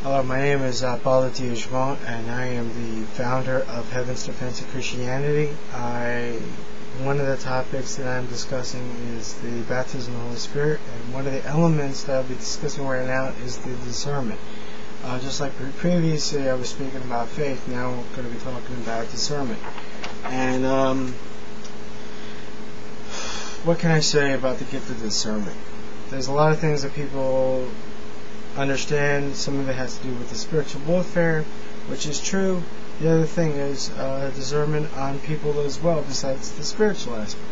Hello, my name is Paulo D Joao, and I am the founder of Heaven's Defense of Christianity. One of the topics that I'm discussing is the baptism of the Holy Spirit, and one of the elements that I'll be discussing right now is the discernment. Just like previously I was speaking about faith, now we're going to be talking about discernment. And what can I say about the gift of discernment? There's a lot of things that people understand. Some of it has to do with the spiritual warfare, which is true. The other thing is discernment on people as well, besides the spiritual aspect.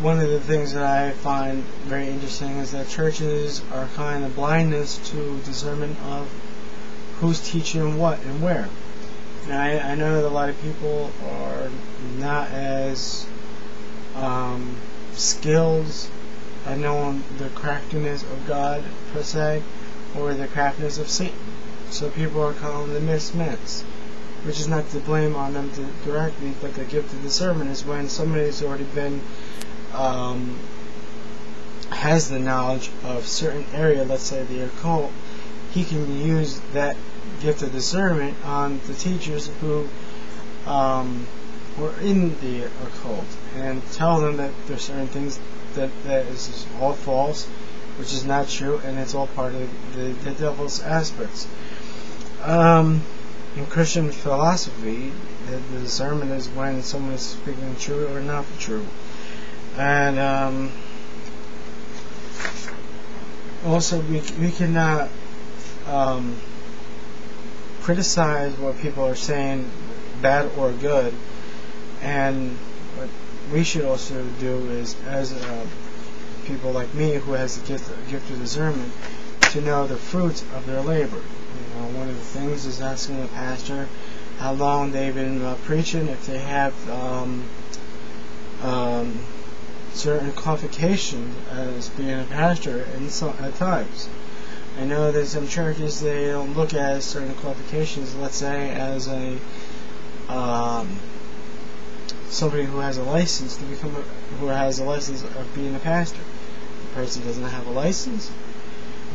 One of the things that I find very interesting is that churches are kind of blindness to discernment of who's teaching what and where. Now, I know that a lot of people are not as skilled at knowing the craftiness of God, per se, or the craftiness of Satan. So people are calling them misments, which is not to blame on them directly, but the gift of discernment is when somebody's already been, has the knowledge of a certain area, let's say the occult. He can use that gift of discernment on the teachers who were in the occult and tell them that there's certain things that is all false, which is not true, and it's all part of the devil's aspects. In Christian philosophy, the discernment is when someone is speaking true or not true. And also we cannot criticize what people are saying, bad or good. And what we should also do is, as people like me who has the gift of discernment, to know the fruits of their labor. One of the things is asking a pastor how long they've been preaching, if they have certain qualifications as being a pastor, and at times. I know that some churches, they don't look at certain qualifications, let's say, as a somebody who has a license to become who has a license of being a pastor. If the person doesn't have a license,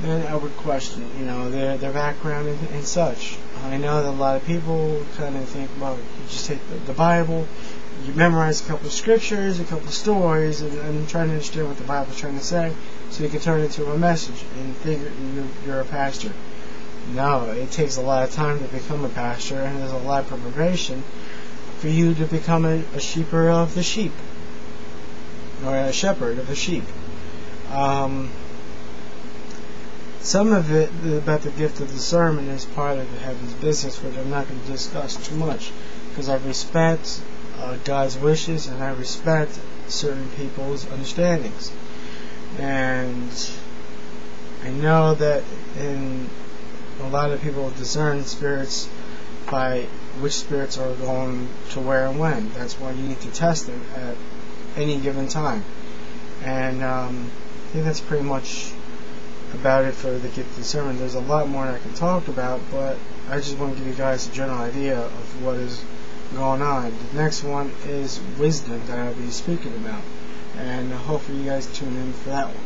then I would question, their background and such. I know that a lot of people kind of think, well, you just take the Bible, you memorize a couple of scriptures, a couple of stories, and try to understand what the Bible's trying to say, so you can turn it into a message and think you're a pastor. No, it takes a lot of time to become a pastor, and there's a lot of preparation for you to become a sheeper of the sheep, or a shepherd of the sheep. Some of it about the gift of discernment is part of Heaven's business, which I'm not going to discuss too much, because I respect God's wishes, and I respect certain people's understandings. And I know that a lot of people discern spirits by which spirits are going to where and when. That's why you need to test them at any given time. And I think that's pretty much about it for the gift of discernment. There's a lot more I can talk about, but I just want to give you guys a general idea of what is going on. The next one is wisdom that I'll be speaking about, and hopefully you guys tune in for that one.